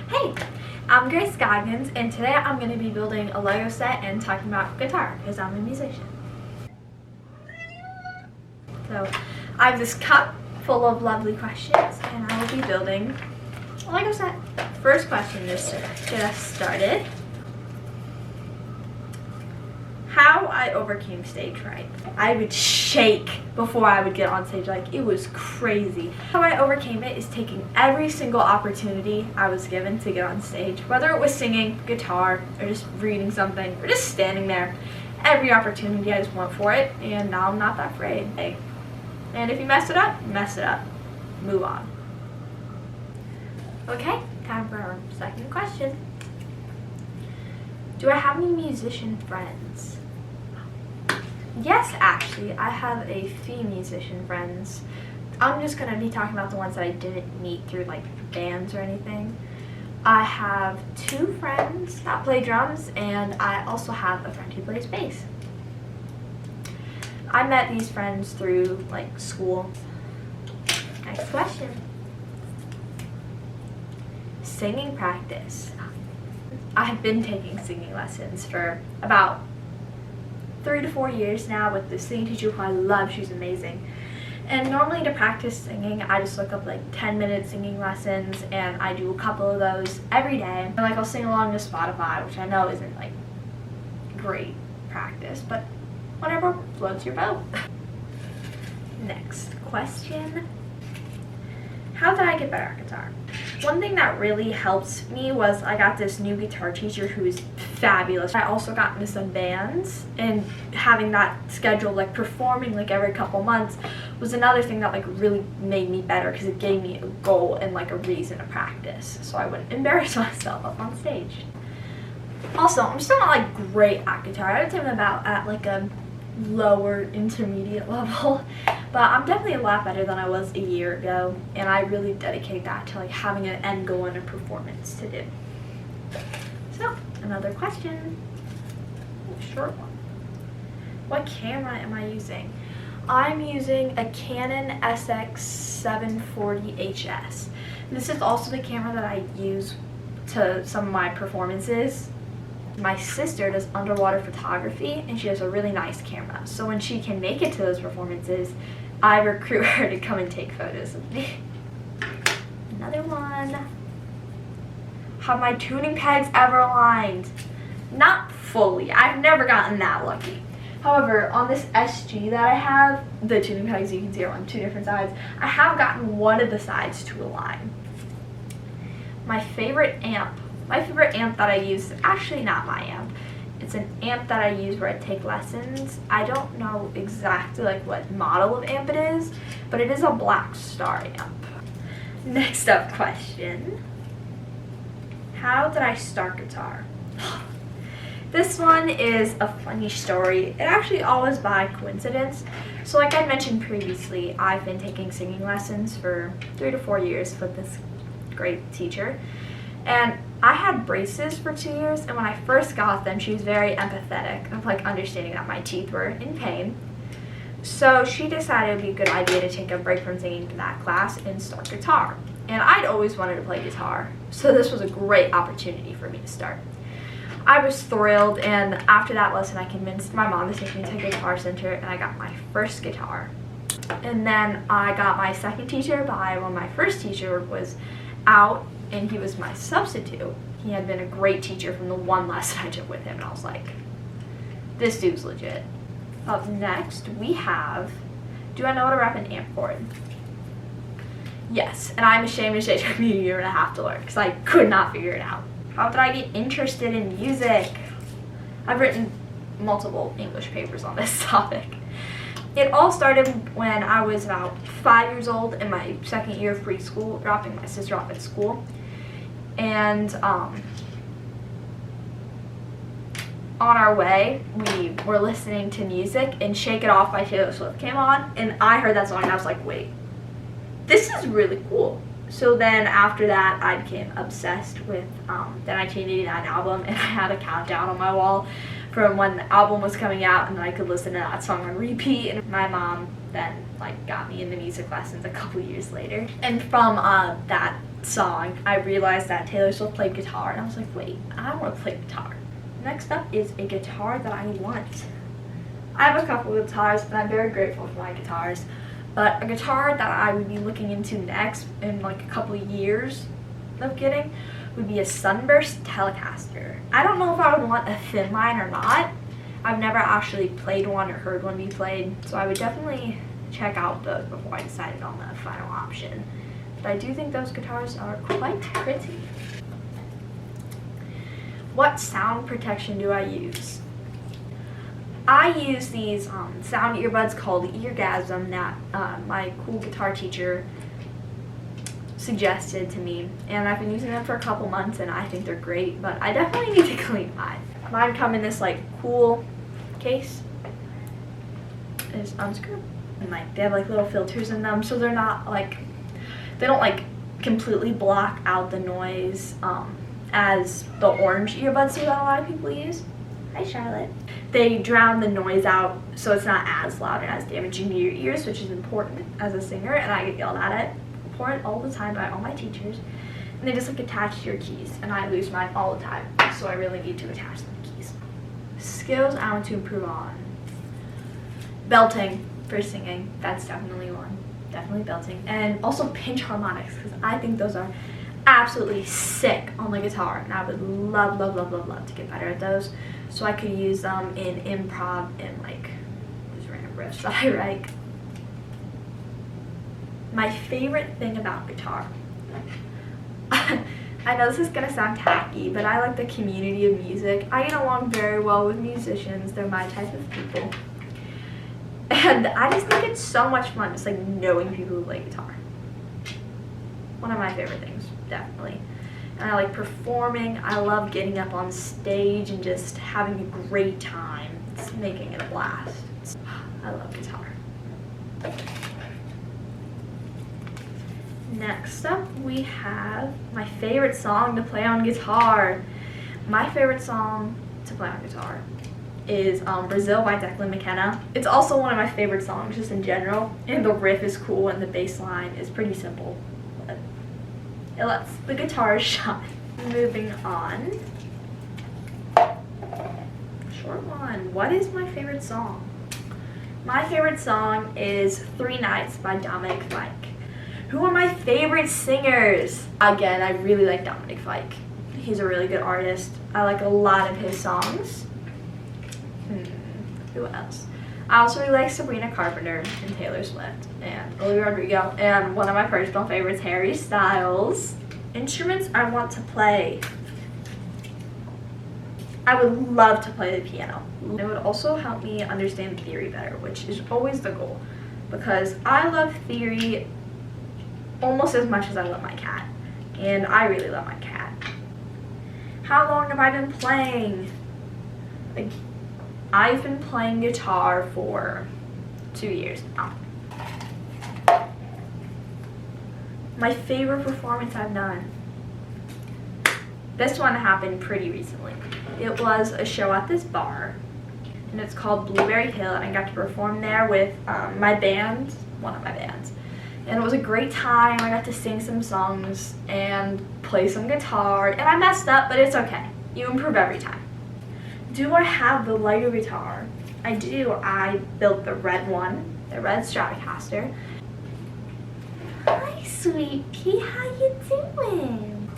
Hey, I'm Grace Goggins, and today I'm going to be building a Lego set and talking about guitar because I'm a musician. So I have this cup full of lovely questions, and I will be building a Lego set. First question, just to get us started. How I overcame stage fright. I would shake before I would get on stage, like it was crazy. How I overcame it is taking every single opportunity I was given to get on stage, whether it was singing, guitar, or just reading something, or just standing there. Every opportunity I just went for it, and now I'm not that afraid. Hey. And if you mess it up, move on. Okay, time for our second question. Do I have any musician friends? Yes, actually, I have a few musician friends. I'm just going to be talking about the ones that I didn't meet through like bands or anything. I have two friends that play drums, and I also have a friend who plays bass. I met these friends through like school. Next question. Singing practice. I have been taking singing lessons for about 3 to 4 years now with this singing teacher who I love. She's amazing. And normally to practice singing, I just look up like 10-minute singing lessons, and I do a couple of those every day. And like I'll sing along to Spotify, which I know isn't like great practice, but whatever floats your boat. Next question. How did I get better at guitar? One thing that really helps me was I got this new guitar teacher who is fabulous. I also got into some bands, and having that schedule, like performing like every couple months, was another thing that like really made me better because it gave me a goal and like a reason to practice so I wouldn't embarrass myself up on stage. Also, I'm still not like great at guitar. I would say I'm about at like a lower intermediate level, but I'm definitely a lot better than I was a year ago, and I really dedicate that to like having an end goal and a performance to do. So, another question, a short one. What camera am I using? I'm using a Canon SX740HS. This is also the camera that I use to some of my performances. My sister does underwater photography, and she has a really nice camera. So when she can make it to those performances, I recruit her to come and take photos of me. Another one. Have my tuning pegs ever aligned? Not fully. I've never gotten that lucky. However, on this SG that I have, the tuning pegs you can see are on two different sides, I have gotten one of the sides to align. My favorite amp that I use is actually not my amp. It's an amp that I use where I take lessons. I don't know exactly like what model of amp it is, but it is a Black Star amp. Next up question. How did I start guitar? This one is a funny story. It actually all was by coincidence. So like I mentioned previously, I've been taking singing lessons for 3 to 4 years with this great teacher. And I had braces for 2 years, and when I first got them, she was very empathetic of like understanding that my teeth were in pain. So she decided it would be a good idea to take a break from singing for that class and start guitar. And I'd always wanted to play guitar, so this was a great opportunity for me to start. I was thrilled, and after that lesson I convinced my mom to take me to Guitar Center, and I got my first guitar. And then I got my second teacher when my first teacher was out, and he was my substitute. He had been a great teacher from the one lesson I took with him, and I was like, this dude's legit. Up next, we have, do I know how to wrap an amp cord? Yes, and I'm ashamed to say it took me 1.5 years to learn because I could not figure it out. How did I get interested in music? I've written multiple English papers on this topic. It all started when I was about 5 years old in my second year of preschool, dropping my sister off at school. And on our way, we were listening to music, and Shake It Off by Taylor Swift came on, and I heard that song and I was like, wait, this is really cool. So then after that, I became obsessed with the 1989 album, and I had a countdown on my wall from when the album was coming out, and then I could listen to that song on repeat. And my mom then like got me into music lessons a couple years later, and from that song, I realized that Taylor Swift played guitar, and I was like, wait, I want to play guitar. Next up is a guitar that I want. I have a couple of guitars, and I'm very grateful for my guitars. But a guitar that I would be looking into next in like a couple of years of getting would be a Sunburst Telecaster. I don't know if I would want a thin line or not. I've never actually played one or heard one be played, so I would definitely check out those before I decided on the final option. But I do think those guitars are quite pretty. What sound protection do I use? I use these sound earbuds called Eargasm that my cool guitar teacher suggested to me, and I've been using them for a couple months and I think they're great, but I definitely need to clean mine. Mine come in this like cool case. It's unscrew, and like they have like little filters in them, so they're not like, they don't like completely block out the noise as the orange earbuds that a lot of people use. Hi Charlotte. They drown the noise out so it's not as loud and as damaging to your ears, which is important as a singer, and I get yelled at for it all the time by all my teachers. And they just like attach to your keys, and I lose mine all the time, so I really need to attach the keys. Skills I want to improve on. Belting for singing, that's definitely one. Definitely belting. And also pinch harmonics, because I think those are absolutely sick on the guitar, and I would love, love, love, love, love to get better at those, so I could use them in improv and like these random riffs that I write. My favorite thing about guitar, I know this is gonna sound tacky, but I like the community of music. I get along very well with musicians. They're my type of people, and I just think it's so much fun just like knowing people who play guitar. One of my favorite things, definitely. And I like performing. I love getting up on stage and just having a great time. It's making it a blast. I love guitar. Next up, we have my favorite song to play on guitar. My favorite song to play on guitar is Brazil by Declan McKenna. It's also one of my favorite songs just in general, and the riff is cool and the bass line is pretty simple. It lets the guitar shine. Moving on. Short one. What is my favorite song? My favorite song is 3 Nights by Dominic Fike. Who are my favorite singers? Again, I really like Dominic Fike. He's a really good artist. I like a lot of his songs. Who else? I also really like Sabrina Carpenter and Taylor Swift and Olivia Rodrigo, and one of my personal favorites, Harry Styles. Instruments I want to play. I would love to play the piano. It would also help me understand theory better, which is always the goal, because I love theory almost as much as I love my cat, and I really love my cat. How long have I been playing? Like, I've been playing guitar for 2 years now. My favorite performance I've done. This one happened pretty recently. It was a show at this bar, and it's called Blueberry Hill, and I got to perform there with my band, one of my bands. And it was a great time. I got to sing some songs and play some guitar, and I messed up, but it's okay. You improve every time. Do I have the lighter guitar? I do. I built the red one, the red Stratocaster. Hi, sweet pea. How you doing?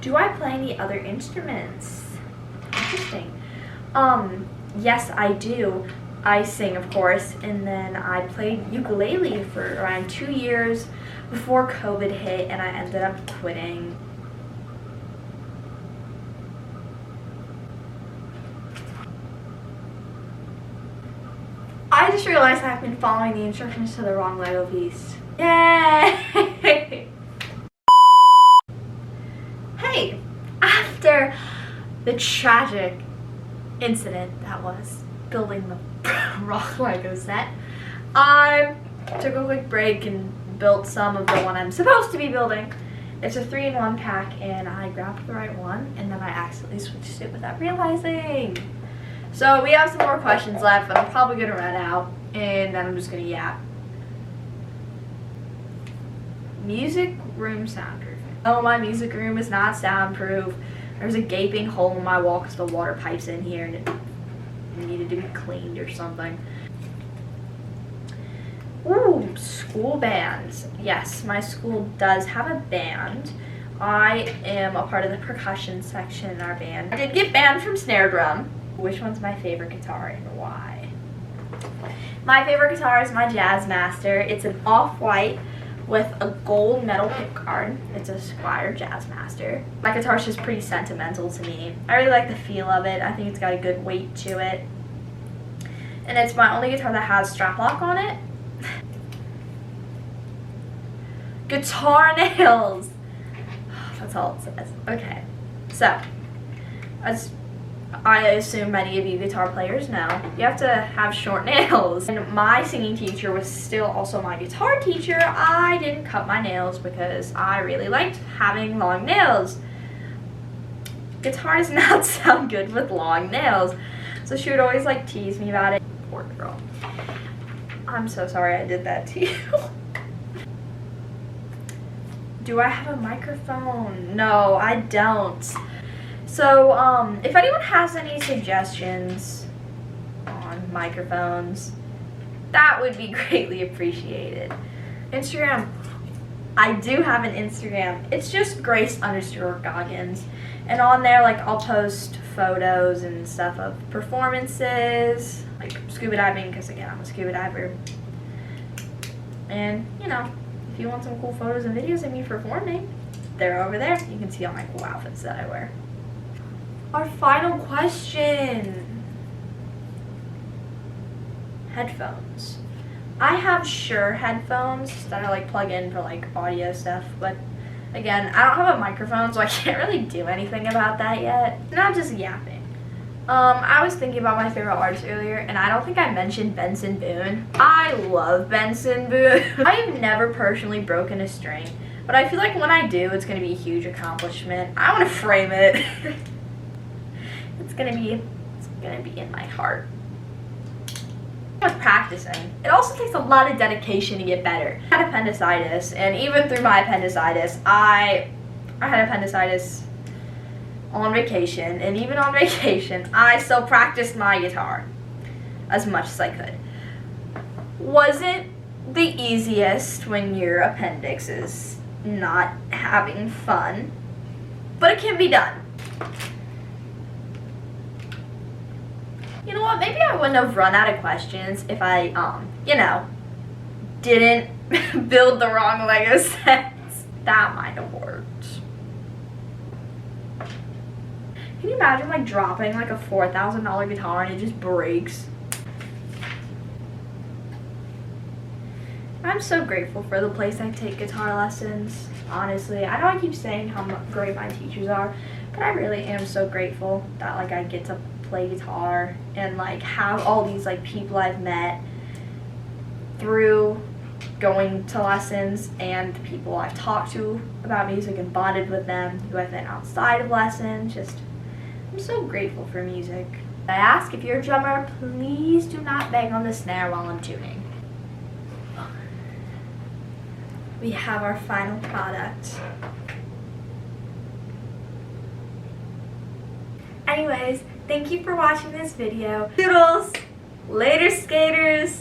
Do I play any other instruments? Interesting. Yes, I do. I sing, of course, and then I played ukulele for around 2 years before COVID hit, and I ended up quitting. I just realized I've been following the instructions to the wrong Lego piece. Yay! Hey, after the tragic incident that was building the wrong Lego set, I took a quick break and built some of the one I'm supposed to be building. It's a 3-in-1 pack, and I grabbed the right one, and then I accidentally switched it without realizing. So we have some more questions left, but I'm probably going to run out, and then I'm just going to yap. Music room soundproof. Oh, my music room is not soundproof. There's a gaping hole in my wall because the water pipe's in here and it needed to be cleaned or something. Ooh, school bands. Yes, my school does have a band. I am a part of the percussion section in our band. I did get banned from snare drum. Which one's my favorite guitar and why? My favorite guitar is my Jazzmaster. It's an off-white with a gold metal pickguard. It's a Squier Jazzmaster. My guitar is just pretty sentimental to me. I really like the feel of it. I think it's got a good weight to it. And it's my only guitar that has strap lock on it. Guitar nails! That's all it says. Okay, so, as I assume many of you guitar players know, you have to have short nails. And my singing teacher was still also my guitar teacher. I didn't cut my nails because I really liked having long nails. Guitar does not sound good with long nails. So she would always like tease me about it. Poor girl. I'm so sorry I did that to you. Do I have a microphone? No, I don't. So, if anyone has any suggestions on microphones, that would be greatly appreciated. Instagram. I do have an Instagram. It's just Grace_Goggins. And on there, like, I'll post photos and stuff of performances, like scuba diving, because again, I'm a scuba diver. And, you know, if you want some cool photos and videos of me performing, they're over there. You can see all my cool outfits that I wear. Our final question. Headphones. I have Shure headphones that I like plug in for like audio stuff, but again, I don't have a microphone, so I can't really do anything about that yet. And I'm just yapping. I was thinking about my favorite artist earlier, and I don't think I mentioned Benson Boone. I love Benson Boone. I have never personally broken a string, but I feel like when I do, it's going to be a huge accomplishment. I want to frame it. It's gonna be in my heart. With practicing, it also takes a lot of dedication to get better. I had appendicitis, and even through my appendicitis, I had appendicitis on vacation, and even on vacation, I still practiced my guitar as much as I could. Wasn't the easiest when your appendix is not having fun, but it can be done. You know what, maybe I wouldn't have run out of questions if I, you know, didn't build the wrong Lego sets. That might have worked. Can you imagine, like, dropping, like, a $4,000 guitar and it just breaks? I'm so grateful for the place I take guitar lessons, honestly. I know I keep saying how great my teachers are, but I really am so grateful that, like, I get to play guitar and like have all these like people I've met through going to lessons and the people I've talked to about music and bonded with them who I've met outside of lessons. Just, I'm so grateful for music. I ask, if you're a drummer, please do not bang on the snare while I'm tuning. We have our final product. Anyways, thank you for watching this video. Toodles! Later, skaters!